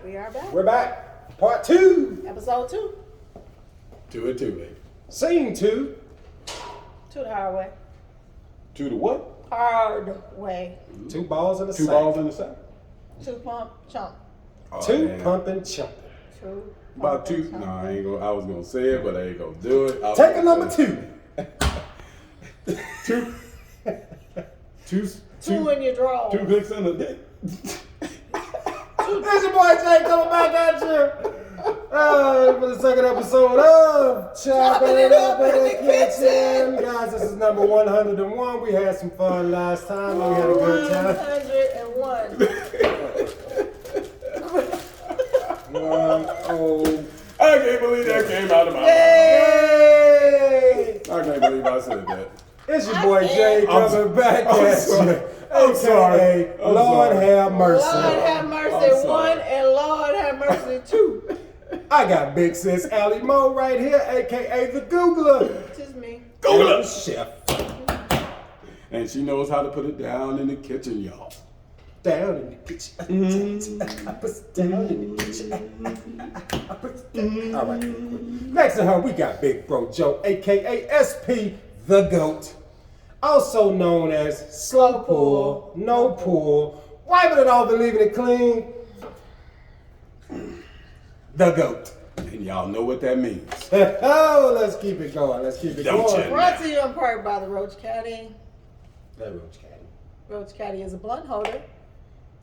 We are back. We're back. Part 2. Episode 2. 2 and 2, baby. Scene 2. To the hard way. 2 to what? Hard way. 2 balls in the 2 sack. balls in the sack. 2 pump, chump. Oh, 2 damn. pumping chumping. 2 About pump 2. and No, chump. I ain't gonna. I was gonna say it, but I ain't gonna do it. Take a number 2. 2. 2. 2 in your drawers. 2 dicks in a dick. It's your boy Jay coming back at you. For the second episode of Chopping It Up in the Kitchen. Guys, this is number 101. We had some fun last time. We had a good time. 101. I can't believe that came out of my mouth. Yay! I can't believe I said that. It's your boy Jay coming back I'm at sorry. you. I'm sorry. AKA I'm Lord sorry. have mercy. Lord have mercy I'm 1 sorry. and Lord have mercy 2. I got Big Sis Allie Moe right here, AKA the Googler. Just me. Google And it. Chef. And she knows how to put it down in the kitchen, y'all. Down in the kitchen. I put it down in the kitchen. I put it down. All right. Next to her, we got Big Bro Joe, AKA SP the GOAT. Also known as Slow Pull, No Pull, wiping it off and leaving it clean. The GOAT. And y'all know what that means. Oh, let's keep it going. Let's keep it Don't going. you? Brought to you in part by the Roach Caddy. That Roach Caddy. Roach Caddy is a blunt holder.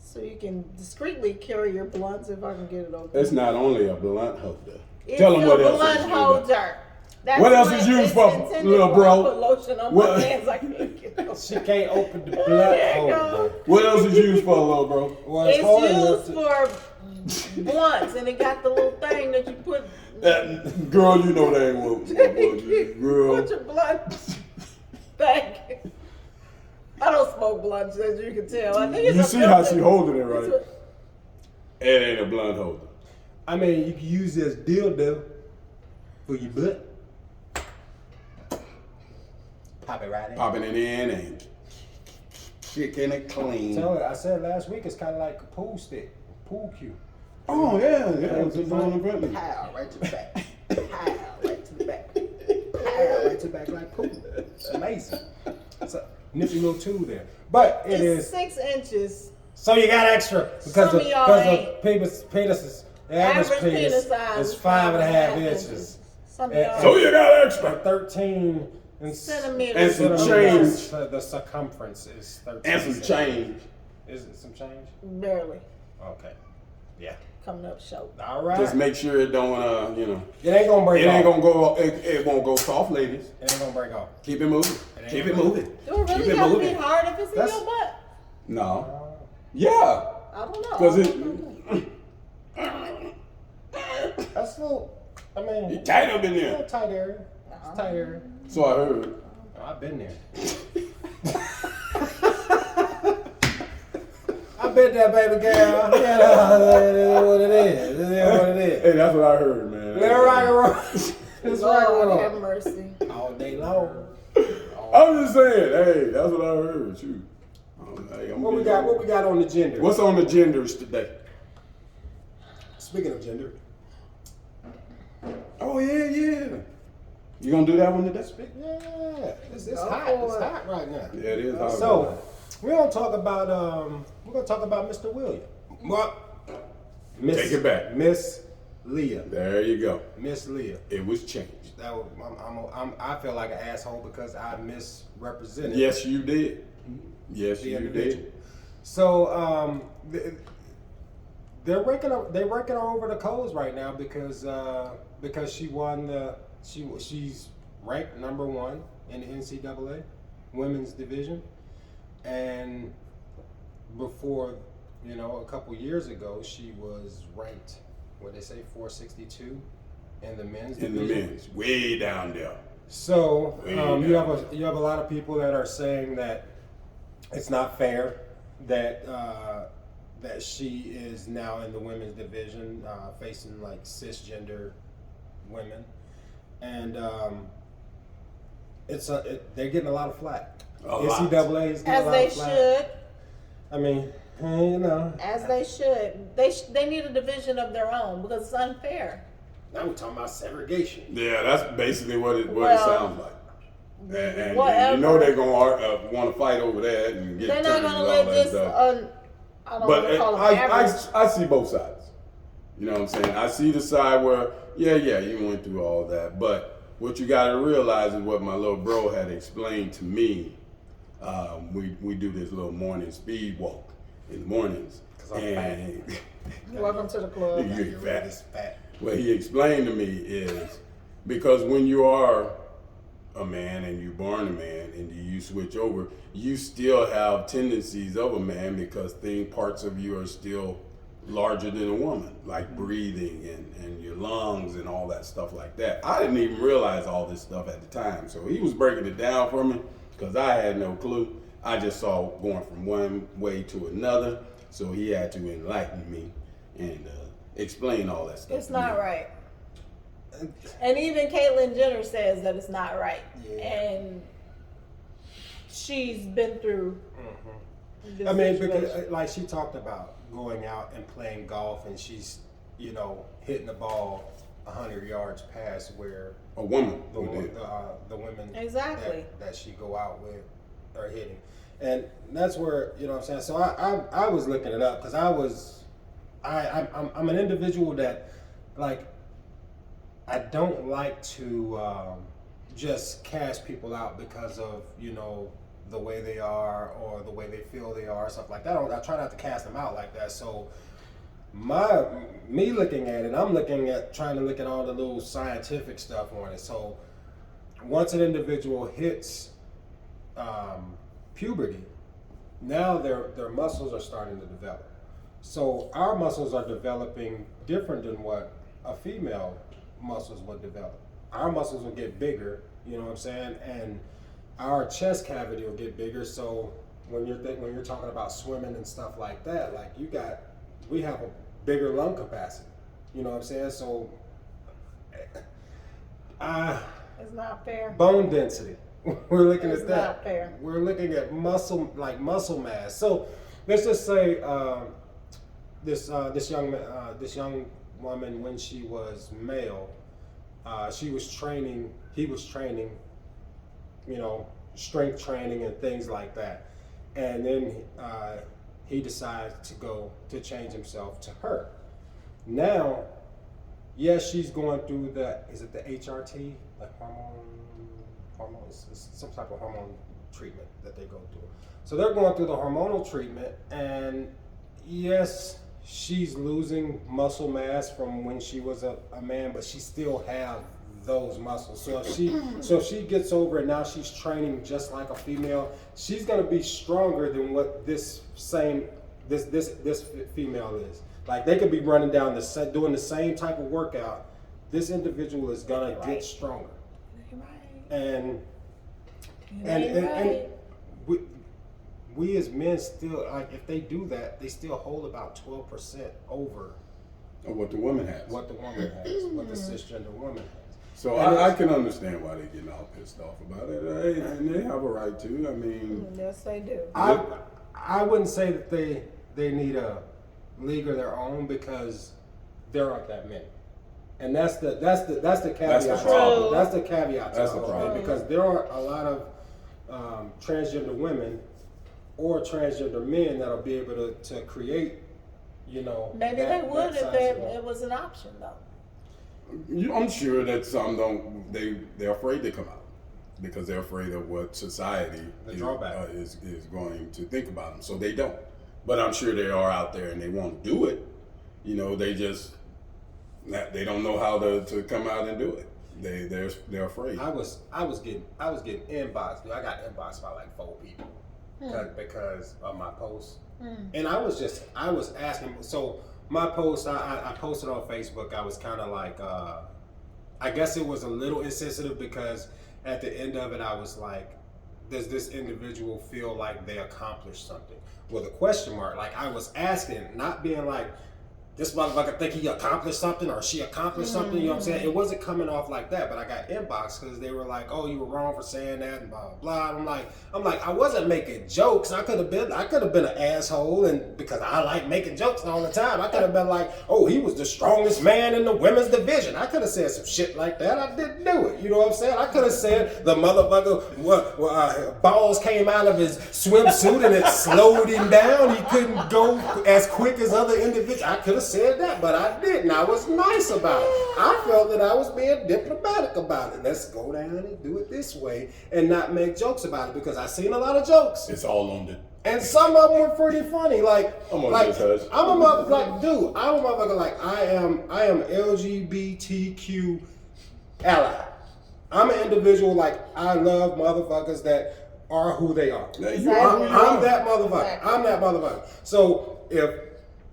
So you can discreetly carry your blunts if I can get it open. It's not only a blunt holder. It's Tell them a what else blunt it's used holder. That's What else why is used it's for, intended little for. bro? I put lotion on What- my hands. I can't get it open. She can't open the blood There you holder. go. What else is used for, little bro? Well, It's hard enough used to- for blunts, and it got the little thing that you put. Girl, you know they ain't what. Girl. Put your blunt back. I don't smoke blunts, as you can tell. I think it's You a see how filter. she holding it, right? It's a- It ain't a blunt holder. I mean, you can use this dildo for your butt. Pop it right in. Popping it in and kicking it clean. Tell her, I said last week it's kind of like a pool stick, pool cue. Oh, yeah. It's on the front. Pow, right to the back. Pow, right to the back. Pow, right to the back like pool. It's amazing. It's a nifty little tool there. But it It's is. 6 inches. So you got extra because Some of of y'all penises. The average penis size is 5.5 inches. Some of And- y'all. So you got extra. 13 Centimeters. And some centimeters. change. The circumference is 13. And some change. Is it some change? Barely. Okay. Yeah. Coming up short. All right. Just make sure it don't, It ain't gonna break it off. ain't gonna go, it won't go soft, ladies. It ain't gonna break off. Keep it moving. ain't Keep it gonna- moving. Do it really Keep it have to be moving. hard if it's in That's- your butt? No. Yeah. I don't know. Because it, That's a little. I mean, it tight up in a little there. tight area. It's a tight area. So I heard. Oh, I've been there. I've been there, baby girl. You know, it is what it is. It is what it is. Hey, that's what I heard, man. Let her rock and roll. It's rock and Lord have roll. mercy. All day long. I'm just saying, hey, that's what I heard. Shoot. Hey, I'm What we big got? on- What we got on the gender? What's on the genders today? Speaking of gender, Oh yeah, yeah. You gonna do that one today? yeah, it's Go hot. for It's it. hot right now. Yeah, it is. hot. So we're gonna talk about Mr. William. What? Take it back. Miss Leah. There you go. Miss Leah. It was changed. That was, I feel like an asshole because I misrepresented. Yes, you did. Yes, the you individual. did. So they're ranking her over the coals right now because she won she's ranked number 1 in the NCAA women's division, and before a couple years ago she was ranked, what they say, 462 in the men's In the division. men's, way down there. So Way you down. have a lot of people that are saying that it's not fair that that she is now in the women's division facing like cisgender women, and they're getting a lot of flack. A lot. NCAA is getting As a lot they of flack. should. I mean, You know. As they should. They need a division of their own because it's unfair. Now we're talking about segregation. Yeah, that's basically what it Well, sounds like. And whatever. you know they're gonna want to fight over that and get They're not attorneys gonna and let all that this. stuff. I don't But want to call them average. I see both sides. You know what I'm saying? I see the side where, yeah, you went through all that. But what you got to realize is what my little bro had explained to me. We do this little morning speed walk in the mornings. And Welcome to the club. you fat. Fat. What he explained to me is because when you are a man and you're born a man and you switch over, you still have tendencies of a man because parts of you are still larger than a woman, like breathing and your lungs and all that stuff like that. I didn't even realize all this stuff at the time. So he was breaking it down for me because I had no clue. I just saw going from one way to another. So he had to enlighten me and explain all that stuff. It's not right. And even Caitlyn Jenner says that it's not right. Yeah. And she's been through this I mean, situation. because like she talked about going out and playing golf, and she's, you know, hitting the ball 100 yards past where A woman the who did. the women Exactly. that she go out with are hitting, and that's where, you know what I'm saying. So I was looking it up because I'm an individual that, like, I don't like to just cast people out because of, you know, the way they are or the way they feel they are, stuff like that. I try not to cast them out like that. So me looking at it, I'm trying to look at all the little scientific stuff on it. So once an individual hits puberty, now their muscles are starting to develop. So our muscles are developing different than what a female muscles would develop. Our muscles will get bigger, you know what I'm saying, and our chest cavity will get bigger. So when you're talking about swimming and stuff like that, like we have a bigger lung capacity, you know what I'm saying. So It's not fair. bone density. We're looking It's at that. not fair. We're looking at muscle mass. So let's just say this young woman, when she was male, he was training, you know, strength training and things like that, and then he decided to change himself to her. Now, yes, she's going through the HRT, like hormones, it's some type of hormone treatment that they go through. So they're going through the hormonal treatment, and yes, she's losing muscle mass from when she was a man, but she still have those muscles. So if she gets over it, now she's training just like a female. She's gonna be stronger than what this female is. Like, they could be running down doing the same type of workout. This individual is gonna get stronger. And we as men still, like, if they do that, they still hold about 12% over What the woman has. what the woman has, what the cisgender woman has. So I can understand why they're getting all pissed off about it. Hey, and they have a right to. I mean, Yes, they do. I wouldn't say that they need a league of their own, because there aren't that many, and that's the caveat. That's the problem. That's the caveat. That's the problem. Because there are a lot of transgender women or transgender men that'll be able to create, you know. Maybe they would if it was an option, though. I'm sure that some don't. They're afraid to come out because they're afraid of what society is going to think about them. So they don't. But I'm sure they are out there and they want to do it. You know, they don't know how to come out and do it. They're afraid. I was getting inboxed. I got inboxed by like 4 people because of my post, and I was asking. So my post, I posted on Facebook. I was kind of like, I guess it was a little insensitive, because at the end of it, I was like, does this individual feel like they accomplished something? With a question mark. Like, I was asking, not being like, this motherfucker think he accomplished something or she accomplished something, you know what I'm saying? It wasn't coming off like that, but I got inbox because they were like, oh, you were wrong for saying that and blah, blah, blah. I'm like, I wasn't making jokes. I could have been an asshole, and because I like making jokes all the time, I could have been like, oh, he was the strongest man in the women's division. I could have said some shit like that. I didn't do it. You know what I'm saying? I could have said the motherfucker balls came out of his swimsuit and it slowed him down. He couldn't go as quick as other individuals. I could have said that, but I didn't. I was nice about it. I felt that I was being diplomatic about it. Let's go down and do it this way and not make jokes about it, because I seen a lot of jokes. It's all on the. And some of them were pretty funny. Like, I'm a motherfucker. Like, dude, I'm a motherfucker. Like, I am LGBTQ ally. I'm an individual. Like, I love motherfuckers that are who they are. Exactly. I'm that motherfucker. I'm that motherfucker. So if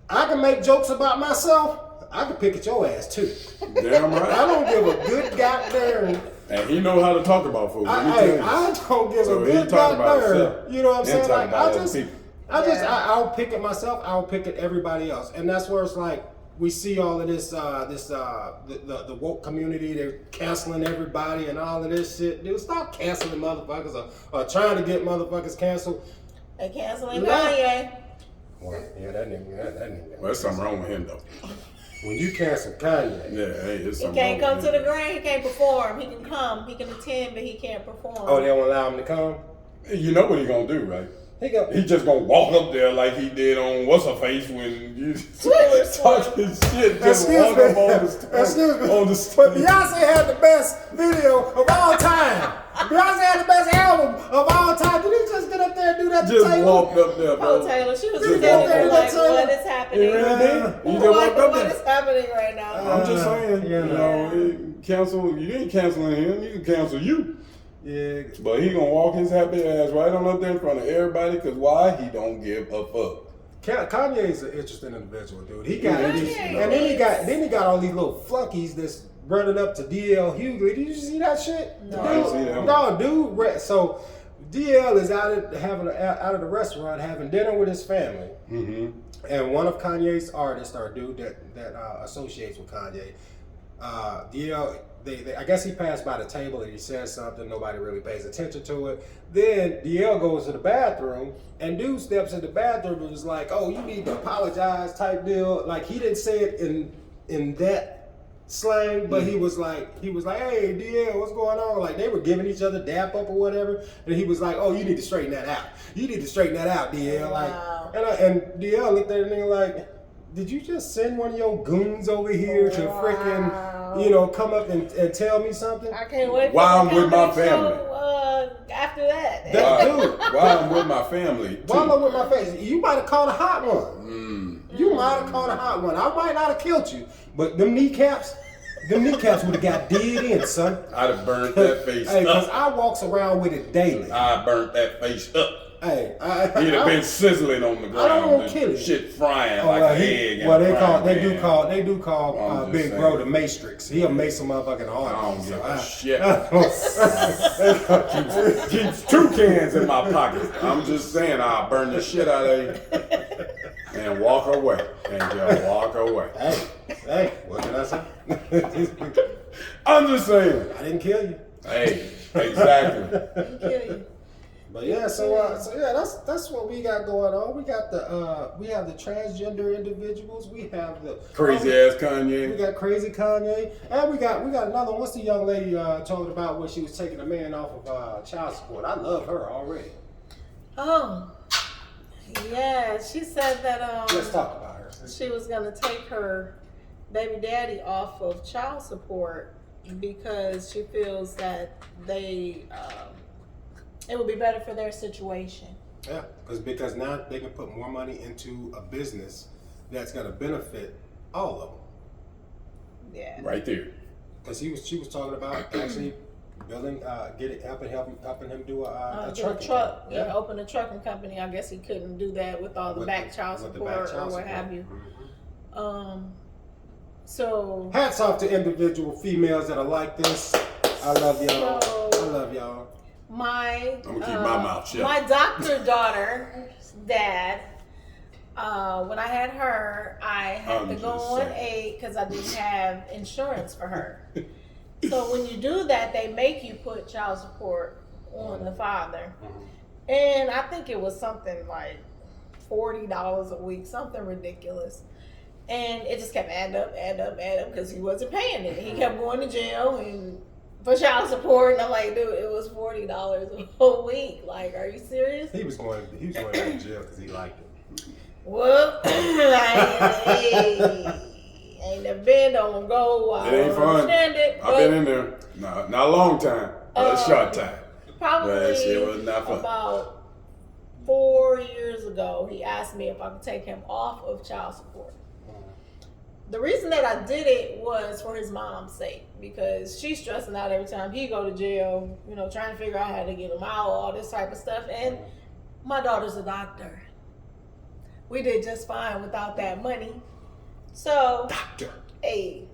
I can make jokes about myself, I can pick at your ass too. Damn right. I don't give a good goddamn. And he know how to talk about folks. I don't give a good goddamn. You know what I'm saying? Like, I'll pick at myself. I'll pick at everybody else, and that's where it's like we see all of this, the woke community. They're canceling everybody and all of this shit. Dude, stop canceling motherfuckers or trying to get motherfuckers canceled. They canceling Kanye. Well, yeah, that nigga. Well, there's something wrong with him though. When you cancel Kanye, yeah, hey, it's he something can't wrong come with to him. the grave. He can't perform. He can come. He can attend, but he can't perform. oh, they don't allow him to come. You know what he gonna do, right? He He just gonna walk up there like he did on What's Her Face when you Taylor talking shit. Just walk up on the stage. Excuse me. On the But stage. Beyonce had the best video of all time. Beyonce had the best album of all time. Did he just get up there and do that to Just Taylor? walked up there, bro. Oh, Taylor, she was Just standing walk there up like, there. what is He happening? really did. He just walked up What there. is happening right now? I'm just saying, you you know, cancel. You ain't canceling him. You can cancel you. Yeah. But he gonna walk his happy ass right on up there in front of everybody. Cause why? He don't give a fuck. Kanye's an interesting individual, dude. He got Kanye these, and then he got all these little flunkies that's running up to DL Hughley. Did you see that shit? No. I didn't see that one. No, dude. So DL is out of the restaurant having dinner with his family, and one of Kanye's artists, or a dude that associates with Kanye, DL. I guess he passed by the table and he says something. Nobody really pays attention to it. Then DL goes to the bathroom, and dude steps in the bathroom and was like, "Oh, you need to apologize," type deal. Like, he didn't say it in that slang, but he was like, "Hey, DL, what's going on?" Like, they were giving each other dap up or whatever, and he was like, "Oh, you need to straighten that out. You need to straighten that out, DL." Wow. Like, and DL looked at the nigga like, "Did you just send one of your goons over here to freaking, come up and tell me something?" I can't wait for While the I'm with my comedy family. show, after that. Dude, While I'm with my family. Too. while I'm with my face, you might have caught a hot one. You might have caught a hot one. I might not have killed you, but them kneecaps would have got dead in, son. I'd have burnt that face Hey, because up. I walks around with it daily. I burnt that face up. Hey, He'd have been sizzling on the ground. I don't want and to kill him. Shit frying Oh, like an egg. in well, a they frying pan. do call I'm just Big saying. Bro the Matrix. He'll make some motherfucking I don't artists. give a shit. Keeps 2 cans in my pocket. I'm just saying, I'll burn the shit out of you and walk away. And just walk away. Hey, what can I say? I'm just saying. I didn't kill you. Hey, exactly. Kill you. But yeah, so yeah, that's what we got going on. We got we have the transgender individuals. We have the Crazy ass We Kanye. got crazy Kanye, and we got another one. What's the young lady talking about when she was taking a man off of child support? I love her already. Oh, yeah. She said that Let's talk about her. she was gonna take her baby daddy off of child support because she feels that it would be better for their situation. Yeah, because now they can put more money into a business that's gonna benefit all of them. Yeah. Right there. Because she was talking about actually building, helping him do a Do trucking. truck. Yeah. Yeah, open a trucking company. I guess he couldn't do that with all the With back child with the support back child or what support. have you. Mhm. So Hats off to individual females that are like this. I love y'all. So- I love y'all. my I'm gonna keep my mouth shut. my doctor daughter's dad When I had her, I had to I'm go just on saying. aid because I didn't have insurance for her. So when you do that, they make you put child support on the father. And I think it was something like $40 a week, something ridiculous. And it just kept adding up because he wasn't paying it. He kept going to jail and for child support. And I'm like, dude, it was $40 a week. Like, are you serious? He was going to jail because he liked it. Well, I ain't never been, don't go. I It ain't don't fun. understand it. I've been in there. No, not a long time, but a short time. Probably That shit was not fun. about 4 years ago, he asked me if I could take him off of child support. The reason that I did it was for his mom's sake, because she's stressing out every time he go to jail, you know, trying to figure out how to get him out, all this type of stuff. And my daughter's a doctor. We did just fine without that money. So, Doctor. hey,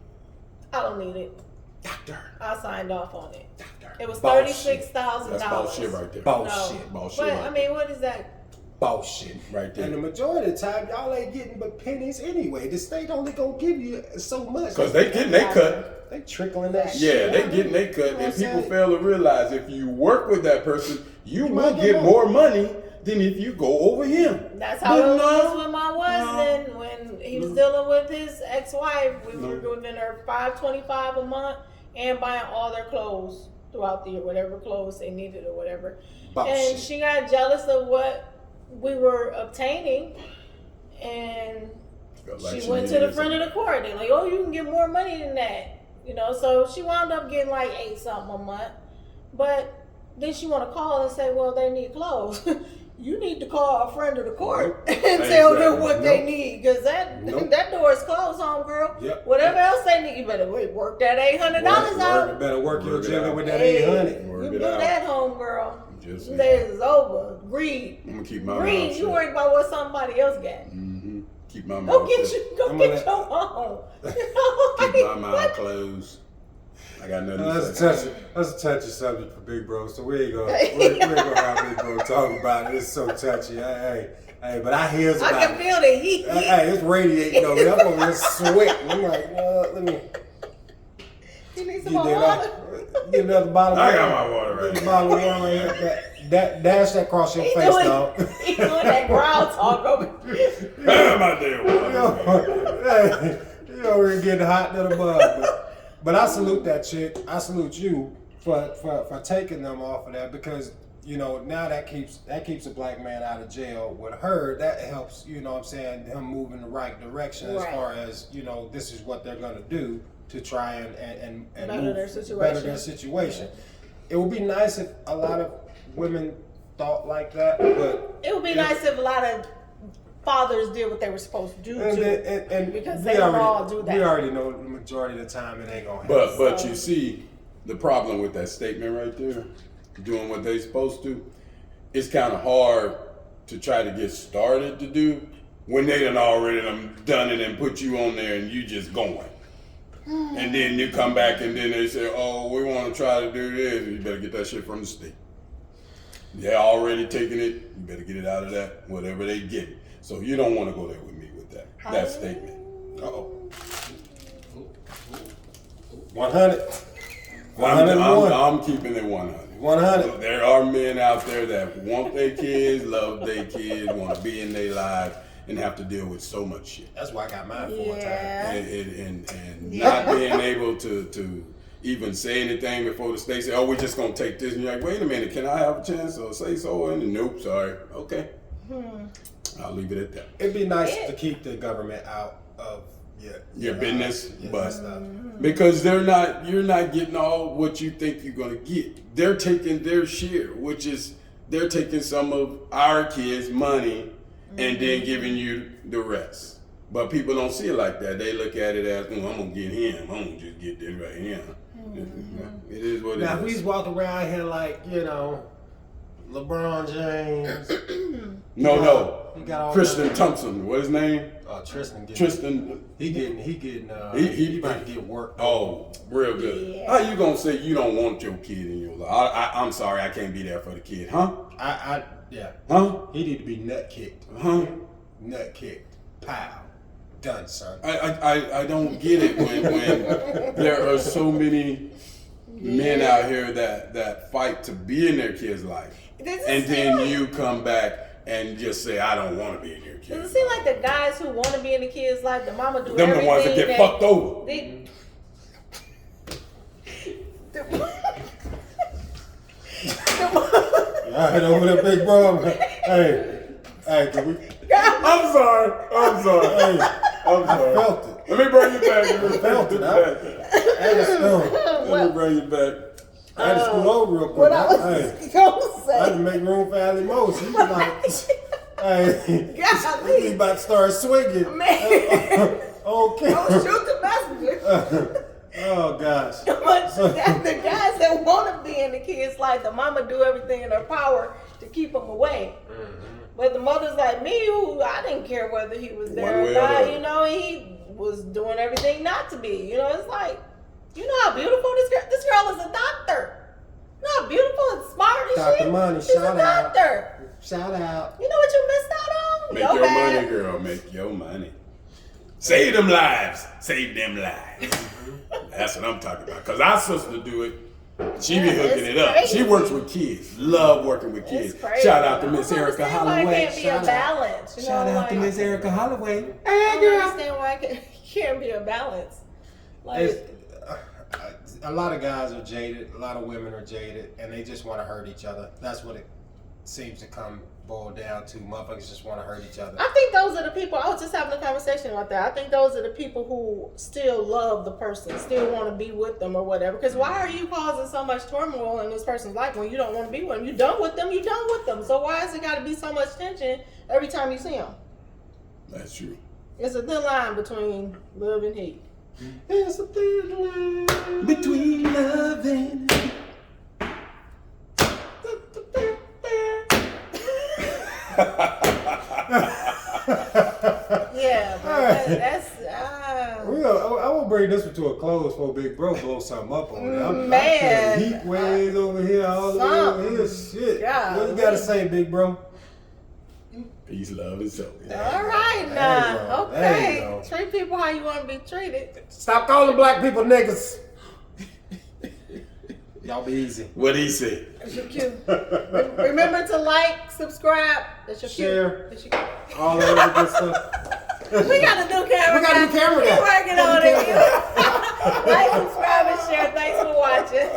I don't need it. Doctor. I signed off on it. Doctor. It was Bullshit. $36,000. That's bullshit right there. Bullshit. Bullshit But right I mean, what is that? Bullshit. Right there. And the majority of the time, y'all ain't getting but pennies anyway. The state only gonna give you so much. Because they getting they cut. They trickling that Yeah, shit. they getting they cut. You know what And I'm people saying? fail to realize if you work with that person, you might will get get more. more money than if you go over him. That's how But it no, was with my husband when he was dealing with his ex-wife. We were giving her $525 a month and buying all their clothes throughout the year, whatever clothes they needed or whatever. Bullshit. And she got jealous of what we were obtaining, and Felt like she went to needed the front of the court. They're like, "Oh, you can get more money than that," you know. So she wound up getting like $8 something a month, but then she want to call and say, "Well, they need clothes." You need to call a friend of the court and tell them what they need, because that door is closed, homegirl. Yep. Whatever else they need, you better work that $800 out. You better work your Work it agenda out. with that Hey, 800. Work you it do out. that, homegirl. Just Them days is over. Greed. I'm gonna keep my Greed. mouth You shut. worried about what somebody else got. Mm-hmm. Keep my Go mouth get shut. you. Go I'm get gonna- your own. Keep my mouth closed. I got nothing to say. That's a touchy subject for Big Bro, so we ain't gonna have Big Bro talk about it. It's so touchy. Hey, but I hears about I can it. feel the heat. Hey, it's radiating over here. I'm over here sweating. I'm like, let me You need get some more water. Get another bottle of I water. got my water right Get a here. bottle of water right here. Dash that across your He face, doing, dog. he doing that growl talk over. My damn water. Hey, you over here getting hot to the bug. But I salute that chick. I salute you for taking them off of that, because you know now that keeps a black man out of jail. With her, that helps. You know what I'm saying, him move in the right direction as Right. far as, you know, this is what they're gonna do to try and Better move, their situation. better their situation. It would be nice if a lot of women thought like that, but It would be nice if a lot of fathers did what they were supposed to do too. and Because we they don't already- all do that. We already know the majority of the time it ain't gonna happen. But you see, the problem with that statement right there, doing what they supposed to, it's kind of hard to try to get started to do when they done already done it and put you on there and you just going. And then you come back and then they say, oh, we want to try to do this. You better get that shit from the state. They're already taking it. You better get it out of that, whatever they get. So you don't want to go there with me with that statement. Uh-oh. 100. 101. I'm keeping it 100. 100. There are men out there that want their kids, love their kids, want to be in their lives, and have to deal with so much shit. That's why I got mine 4 times. Yeah. And not being able to even say anything before the state say, oh, we're just going to take this. And you're like, wait a minute, can I have a chance or say so? And nope, sorry. Okay. I'll leave it at that. It'd be nice to keep the government out of Your business, but stuff. because you're not getting all what you think you're gonna get. They're taking their share, which is they're taking some of our kids' money and then giving you the rest. But people don't see it like that. They look at it as, I'm gonna get him. I'm gonna just get this right here. It is what Now, if it we is. walk around here like, you know, LeBron James. No. He got all Christian Thompson, what his name? Tristan. Tristan. He about to get work. Oh, real good. Yeah. How you gonna say you don't want your kid in your life? I'm sorry, I can't be there for the kid, huh? Yeah. Huh? He need to be nut kicked. Huh? nut kicked, pow, done, son. I don't get it when there are so many men out here that fight to be in their kids' life, and then you come back and just say, I don't want to be in your kids' life. Does it seem like the guys who want to be in the kids' life, the mama do them everything? the ones that get fucked over. All right, over there, big bro. Hey, can we? I'm sorry. Hey, I'm sorry. I felt it. Let me bring you back. I felt it. Let me bring you back. I had to scoot over real quick. What I was gonna I had to say. make room for Ali Mo. She was like, hey, Golly. he about to start swinging. Man. Okay. Don't shoot the messenger. Oh, gosh. But the guys that want to be in the kids' life, the mama do everything in her power to keep them away. But the mothers like me, who I didn't care whether he was there or not, you know, he was doing everything not to be. You know, it's like, you know how beautiful this girl is a doctor. You know how beautiful and smart is she? Dr. Money, She's shout a out. doctor. Shout out. You know what you missed out on? Make your money, girl. Make your money. Save them lives. Save them lives. That's what I'm talking about. Because our sister do it. She be hooking it up. Crazy. She works with kids. Love working with kids. Shout out to Miss Erica Holloway. It can't be a balance. You Shout know, out to like, Miss Erica Holloway. I don't understand why it can't be a balance. Like, A lot of guys are jaded. A lot of women are jaded. And they just want to hurt each other. That's what it seems to boil down to. Motherfuckers just want to hurt each other. I think those are the people, I was just having a conversation about that. I think those are the people who still love the person, still want to be with them or whatever. Because why are you causing so much turmoil in this person's life when you don't want to be with them? You're done with them, you're done with them. So why has it got to be so much tension every time you see them? That's true. It's a thin line between love and hate. It's a thin line Between love and Yeah, but that's I will bring this one to a close before Big Bro blow something up on it. I'm Man. heat waves over here, all the way over here. Shit. God. What you got to say, Big Bro? peace, love, and so. all right There now. you go. There you Okay. go. Treat people how you want to be treated. Stop calling black people niggas. Y'all be easy. What he say? That's your cue. Remember to like, subscribe. That's your cue. Share. That's your cue. All that other good stuff. We got a new camera. We got a new camera We're guy. working on it. Like, subscribe, and share. Thanks for watching.